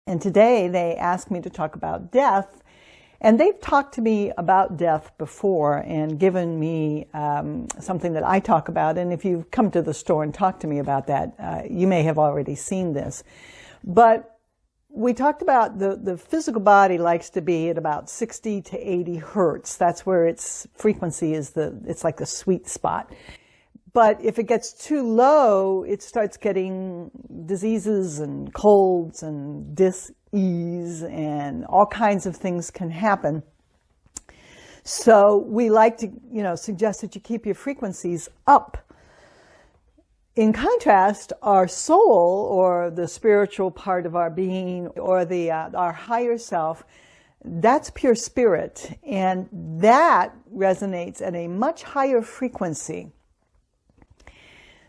And today they asked me to talk about death. And they've talked to me about death before and given me something that I talk about. And if you've come to the store and talked to me about that, you may have already seen this. But we talked about the physical body likes to be at about 60 to 80 hertz. That's where its frequency is it's like the sweet spot. But if it gets too low, it starts getting diseases and colds and dis-ease, and all kinds of things can happen. So we like to, suggest that you keep your frequencies up. In contrast, our soul, or the spiritual part of our being, or our higher self, that's pure spirit, and that resonates at a much higher frequency.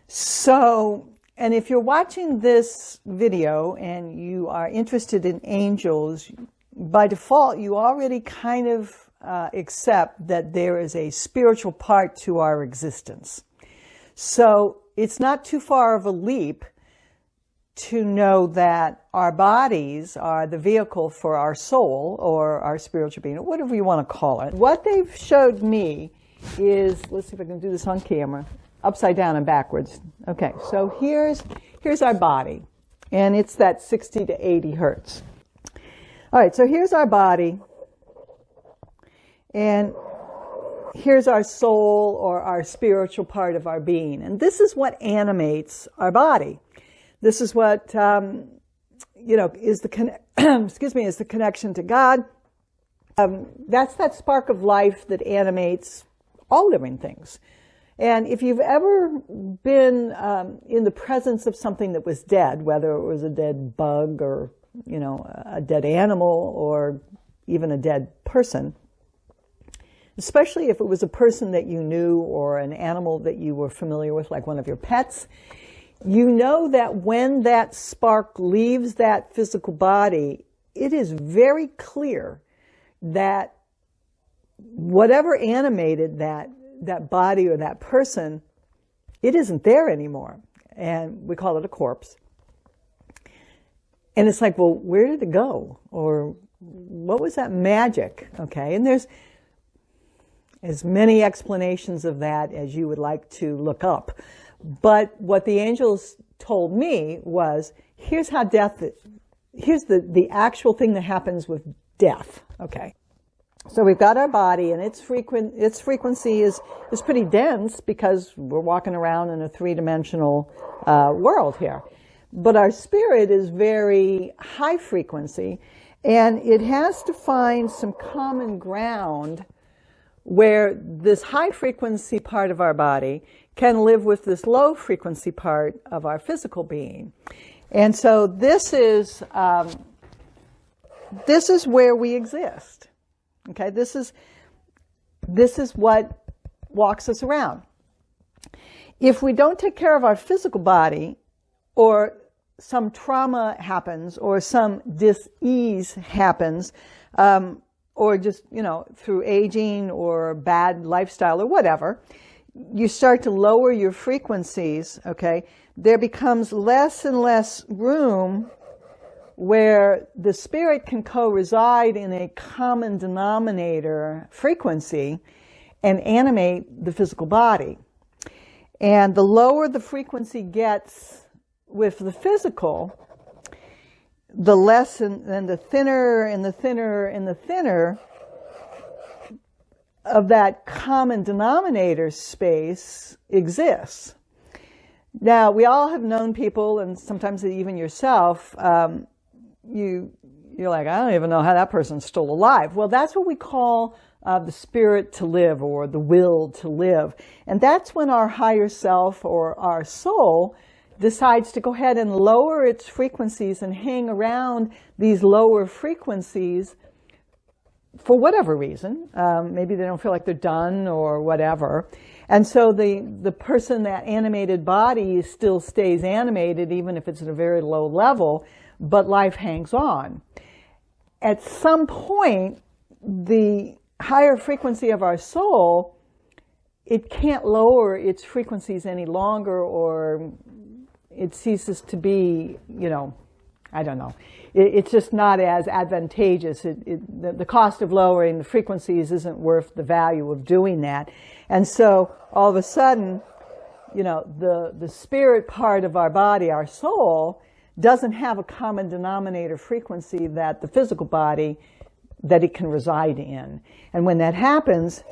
So, and if you're watching this video and you are interested in angels, by default, you already kind of accept that there is a spiritual part to our existence. So it's not too far of a leap to know that our bodies are the vehicle for our soul or our spiritual being, or whatever you want to call it. What they've showed me is, let's see if I can do this on camera, upside down and backwards. Okay, so here's our body, and it's that 60 to 80 hertz. All right, so here's our body, and here's our soul, or our spiritual part of our being. And this is what animates our body. This is what, is the is the connection to God. That's that spark of life that animates all living things. And if you've ever been in the presence of something that was dead, whether it was a dead bug or, a dead animal or even a dead person, especially if it was a person that you knew or an animal that you were familiar with, like one of your pets, you know that when that spark leaves that physical body, it is very clear that whatever animated that body or that person, it isn't there anymore. And we call it a corpse. And it's like, well, where did it go? Or what was that magic? Okay, and there's as many explanations of that as you would like to look up. But what the angels told me was, here's how here's the actual thing that happens with death. Okay. So we've got our body, and its frequency is pretty dense because we're walking around in a three-dimensional world here. But our spirit is very high frequency, and it has to find some common ground where this high frequency part of our body can live with this low frequency part of our physical being. And so this is where we exist. Okay, this is what walks us around. If we don't take care of our physical body, or some trauma happens, or some dis-ease happens, or just, through aging or bad lifestyle or whatever, you start to lower your frequencies, okay, there becomes less and less room where the spirit can co-reside in a common denominator frequency and animate the physical body. And the lower the frequency gets with the physical, the less and the thinner and the thinner and the thinner of that common denominator space exists. Now, we all have known people, and sometimes even yourself, you're like, I don't even know how that person's still alive. Well, that's what we call the spirit to live, or the will to live. And that's when our higher self, or our soul, decides to go ahead and lower its frequencies and hang around these lower frequencies for whatever reason. Maybe they don't feel like they're done or whatever. And so the person, that animated body, still stays animated even if it's at a very low level, but life hangs on. At some point, the higher frequency of our soul, it can't lower its frequencies any longer, or it ceases to be, I don't know. It's just not as advantageous. The cost of lowering the frequencies isn't worth the value of doing that. And so all of a sudden, you know, the spirit part of our body, our soul, doesn't have a common denominator frequency that the physical body, that it can reside in. And when that happens,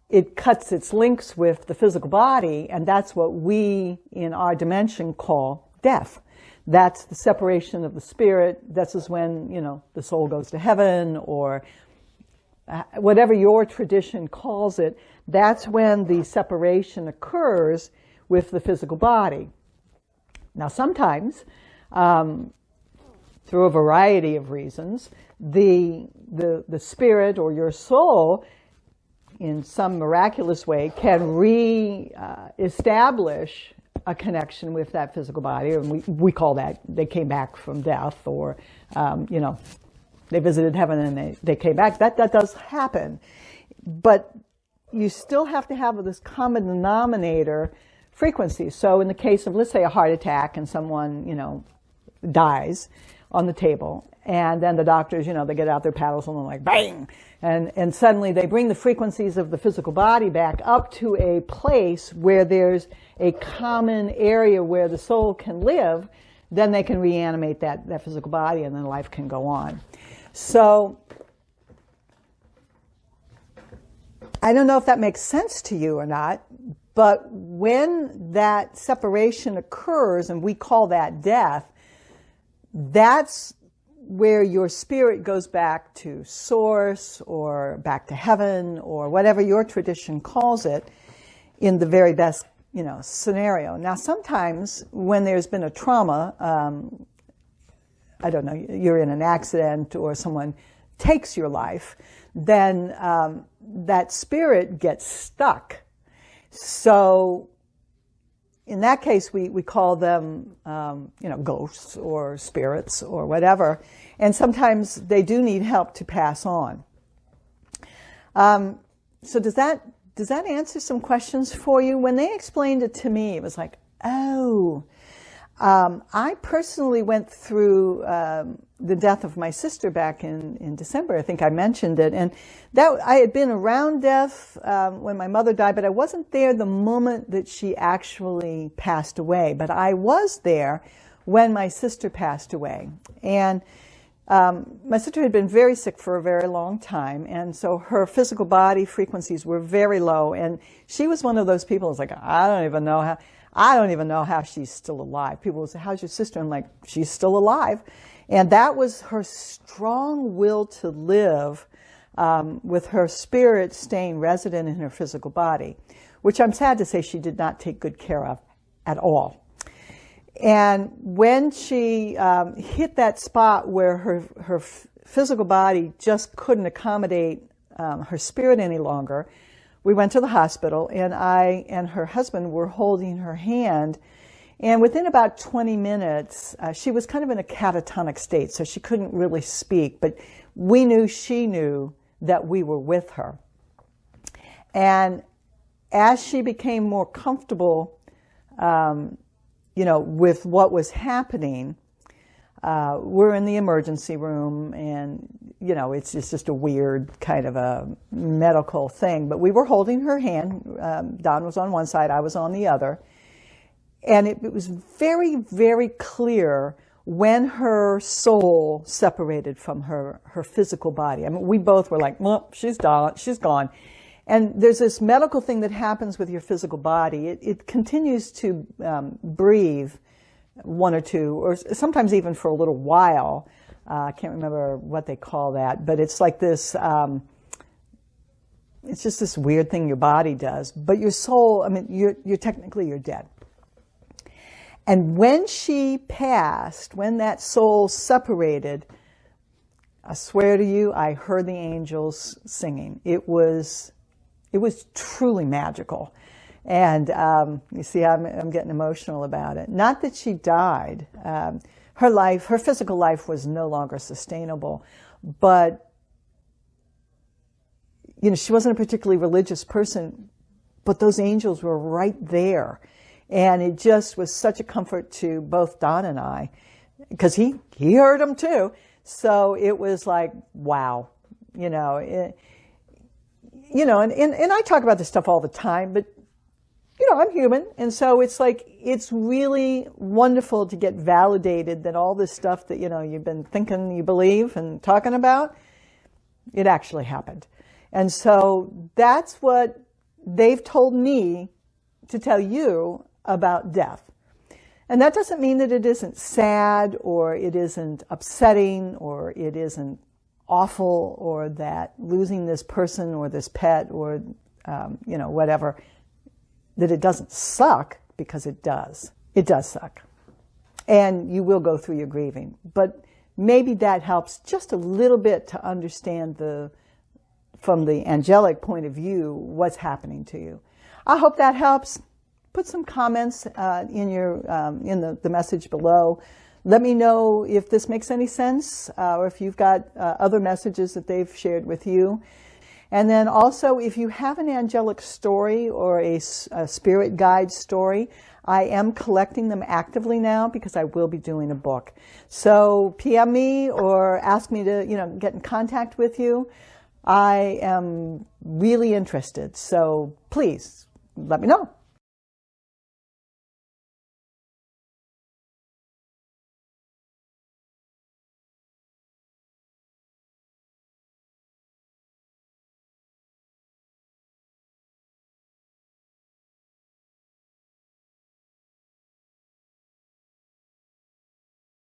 it cuts its links with the physical body, and that's what we in our dimension call death. That's the separation of the spirit. This is when, you know, the soul goes to heaven, or whatever your tradition calls it. That's when the separation occurs with the physical body. Now, sometimes, through a variety of reasons, the spirit or your soul, in some miraculous way, can re-establish a connection with that physical body, and we call that they came back from death, or you know, they visited heaven and they came back. That does happen, but you still have to have this common denominator frequency. So in the case of, let's say, a heart attack, and someone, you know, dies on the table, and then the doctors, you know, they get out their paddles and they're like, bang! And suddenly they bring the frequencies of the physical body back up to a place where there's a common area where the soul can live. Then they can reanimate that physical body, and then life can go on. So I don't know if that makes sense to you or not, but when that separation occurs, and we call that death, that's where your spirit goes back to source, or back to heaven, or whatever your tradition calls it, in the very best, you know, scenario. Now, sometimes when there's been a trauma, I don't know, you're in an accident or someone takes your life, then that spirit gets stuck. So in that case, we call them, you know, ghosts or spirits or whatever. And sometimes they do need help to pass on. So does that answer some questions for you? When they explained it to me, it was like, oh, I personally went through the death of my sister back in December. I think I mentioned it. And that I had been around death when my mother died, but I wasn't there the moment that she actually passed away. But I was there when my sister passed away. And my sister had been very sick for a very long time, and so her physical body frequencies were very low. And she was one of those people who's like, I don't even know how she's still alive. People would say, how's your sister? I'm like, she's still alive. And that was her strong will to live, with her spirit staying resident in her physical body, which I'm sad to say she did not take good care of at all. And when she hit that spot where her physical body just couldn't accommodate her spirit any longer, we went to the hospital, and I and her husband were holding her hand. And within about 20 minutes, she was kind of in a catatonic state, so she couldn't really speak, but we knew she knew that we were with her. And as she became more comfortable, you know, with what was happening, we're in the emergency room, and, you know, it's just a weird kind of a medical thing. But we were holding her hand. Don was on one side, I was on the other. And it was very, very clear when her soul separated from her physical body. I mean, we both were like, well, she's gone. And there's this medical thing that happens with your physical body. It continues to breathe 1 or 2, or sometimes even for a little while. I can't remember what they call that, but it's like this, it's just this weird thing your body does. But your soul, I mean, you're technically dead. And when she passed, when that soul separated, I swear to you, I heard the angels singing. It was truly magical. And you see, I'm getting emotional about it. Not that she died. Her physical life was no longer sustainable. But, you know, she wasn't a particularly religious person, but those angels were right there. And it just was such a comfort to both Don and I because he heard them too. So it was like, wow, and I talk about this stuff all the time, but I'm human. And so it's like, it's really wonderful to get validated that all this stuff that, you've been thinking you believe and talking about, it actually happened. And so that's what they've told me to tell you about death. And that doesn't mean that it isn't sad or it isn't upsetting or it isn't awful or that losing this person or this pet or, whatever, that it doesn't suck, because it does. It does suck. And you will go through your grieving. But maybe that helps just a little bit to understand from the angelic point of view, what's happening to you. I hope that helps. Put some comments in the message below. Let me know if this makes any sense, or if you've got other messages that they've shared with you. And then also, if you have an angelic story or a spirit guide story, I am collecting them actively now because I will be doing a book. So PM me or ask me to, get in contact with you. I am really interested. So please let me know.